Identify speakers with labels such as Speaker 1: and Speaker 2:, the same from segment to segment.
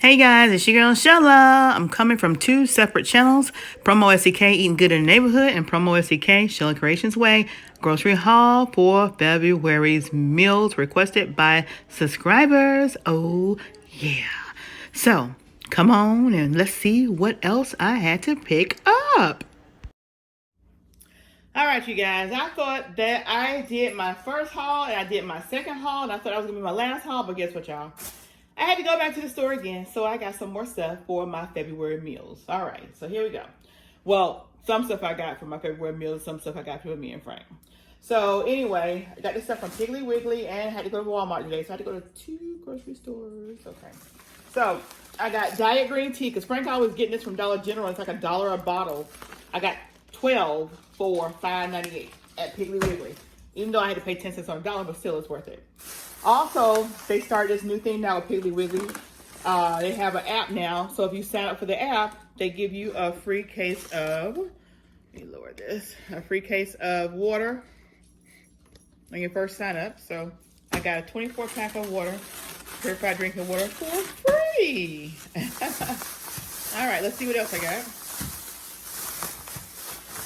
Speaker 1: Hey guys, it's your girl Shella. I'm coming from two separate channels, PromoSTK Eating Good in the Neighborhood and PromoSTK Shella Creations Way grocery haul for February's meals requested by subscribers. Oh yeah. So come on and let's see what else I had to pick up. All right, you guys, I thought that I did my first haul and I did my second haul and I thought that was gonna be my last haul, but guess what, y'all? I had to go back to the store again, so I got some more stuff for my February meals. All right, so here we go. Well, some stuff I got for my February meals, some stuff I got for me and Frank. So anyway, I got this stuff from Piggly Wiggly and had to go to Walmart today, so I had to go to two grocery stores. Okay. So I got diet green tea, because Frank always getting this from Dollar General. It's like $1 a bottle. I got 12 for $5.98 at Piggly Wiggly. Even though I had to pay 10 cents on a dollar, but still it's worth it. Also, they started this new thing now with Piggly Wiggly. They have an app now, so if you sign up for the app, they give you a free case of, let me lower this, a free case of water on your first sign up. So I got a 24 pack of water, purified drinking water for free. All right, let's see what else I got.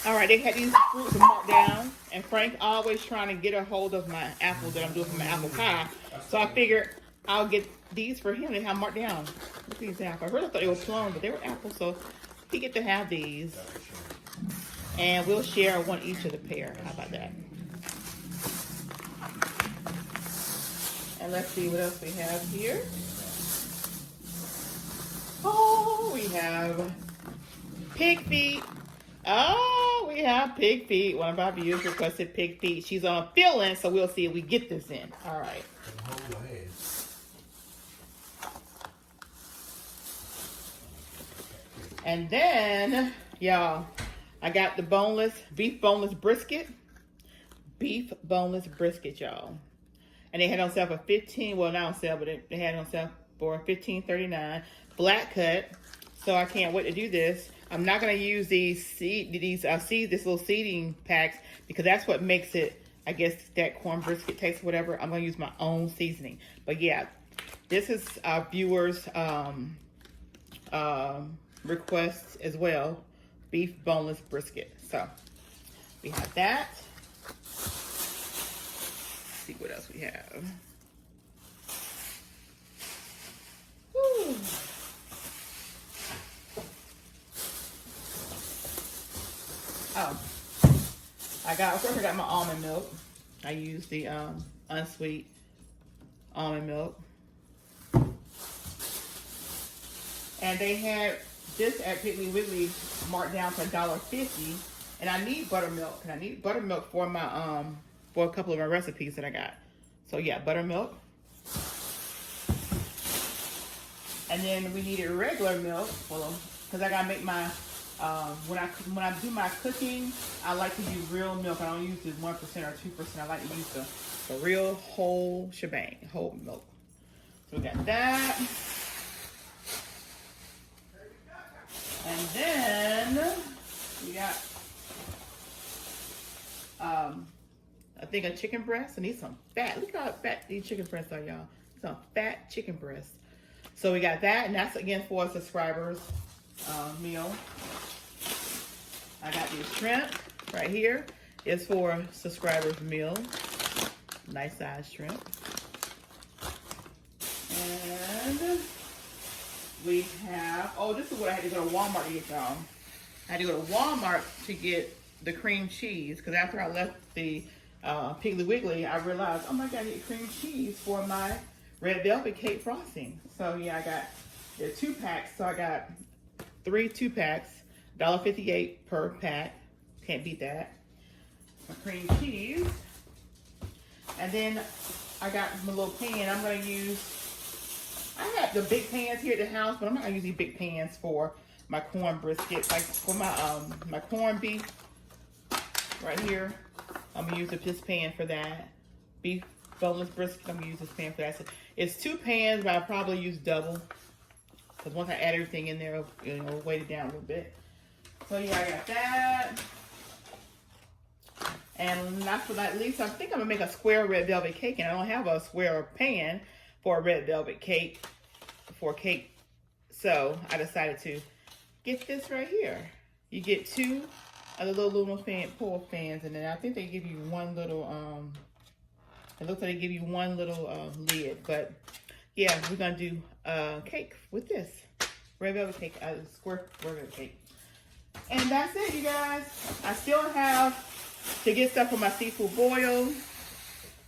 Speaker 1: All right, they had these fruits marked down, and Frank always trying to get a hold of my apples that I'm doing for my apple pie. So I figured I'll get these for him. They have marked down. Look at these apples. I really thought they were plum, but they were apples, so he get to have these. And we'll share one each of the pair. How about that? And let's see what else we have here. Oh, we have pig feet. Oh, we have pig feet. One of our viewers requested pig feet. She's on fill-in, so we'll see if we get this in. All right. And then, y'all, I got the beef boneless brisket. Beef boneless brisket, y'all. And they had on sale for $15. Well, not on sale, but they had on sale for $15.39. Black cut. So I can't wait to do this. I'm not going to use this little seeding packs, because that's what makes it, I guess, that corn brisket taste, whatever. I'm going to use my own seasoning. But yeah, this is our viewers' request as well. Beef boneless brisket. So we have that. Let's see what else we have. Woo. Oh, of course I got my almond milk. I use the unsweet almond milk. And they had this at Piggly Wiggly marked down for $1.50. And I need buttermilk. And I need buttermilk for my for a couple of my recipes that I got. So yeah, buttermilk. And then we needed regular milk, because I gotta make my when I do my cooking, I like to use real milk. I don't use the 1% or 2%. I like to use the real whole shebang, whole milk. So we got that. And then we got I think a chicken breast. I need some fat. Look how fat these chicken breasts are, y'all. Some fat chicken breasts. So we got that, and that's again for a subscribers meal. I got these shrimp right here. It's for subscribers meal. Nice size shrimp. And we have, oh, this is what I had to go to Walmart to get, y'all. I had to go to Walmart to get the cream cheese, because after I left the Piggly Wiggly, I realized, oh my God, I need cream cheese for my red velvet cake frosting. So yeah, I got the 2 packs. So I got 3 2-packs, $1.58 per pack. Can't beat that. My cream cheese. And then I got my little pan. I'm going to use, I have the big pans here at the house, but I'm not going to use these big pans for my corn brisket. Like for my corned beef right here, I'm going to use this pan for that. Beef boneless brisket, I'm going to use this pan for that. So it's 2 pans, but I'll probably use double, because once I add everything in there, it'll weight it down a little bit. So yeah, I got that. And last but not least, I think I'm gonna make a square red velvet cake, and I don't have a square pan for a red velvet cake, for cake So I decided to get this right here. You get two of the little aluminum foil fans, and then I think they give you one little, it looks like they give you one little lid. But yeah, we're gonna do cake with this. Red velvet cake, square red velvet cake. And that's it, you guys. I still have to get stuff for my seafood boil.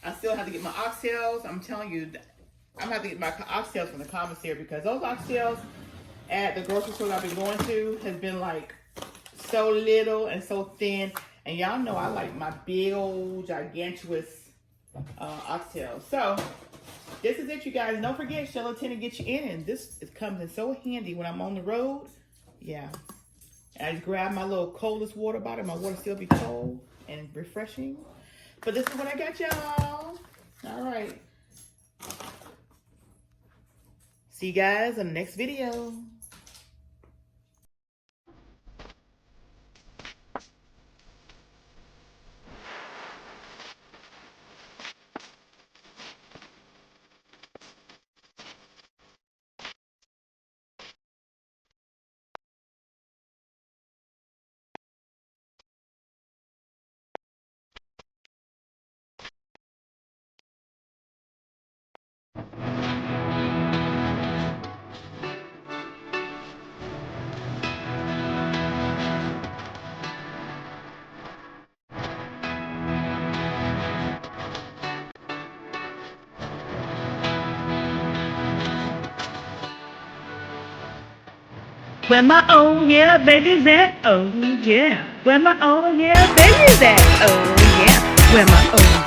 Speaker 1: I still have to get my oxtails. I'm telling you, I'm gonna have to get my oxtails from the commissary, because those oxtails at the grocery store I've been going to has been like so little and so thin. And y'all know I like my big old gigantuous oxtails. So this is it, you guys. Don't forget, gelatin to get you in. And this comes in so handy when I'm on the road. Yeah. I just grab my little coldest water bottle. My water still be cold and refreshing. But this is what I got, y'all. All right. See you guys in the next video.
Speaker 2: Where my oh yeah baby's at, oh yeah. Where my oh yeah baby's at, oh yeah. Where my oh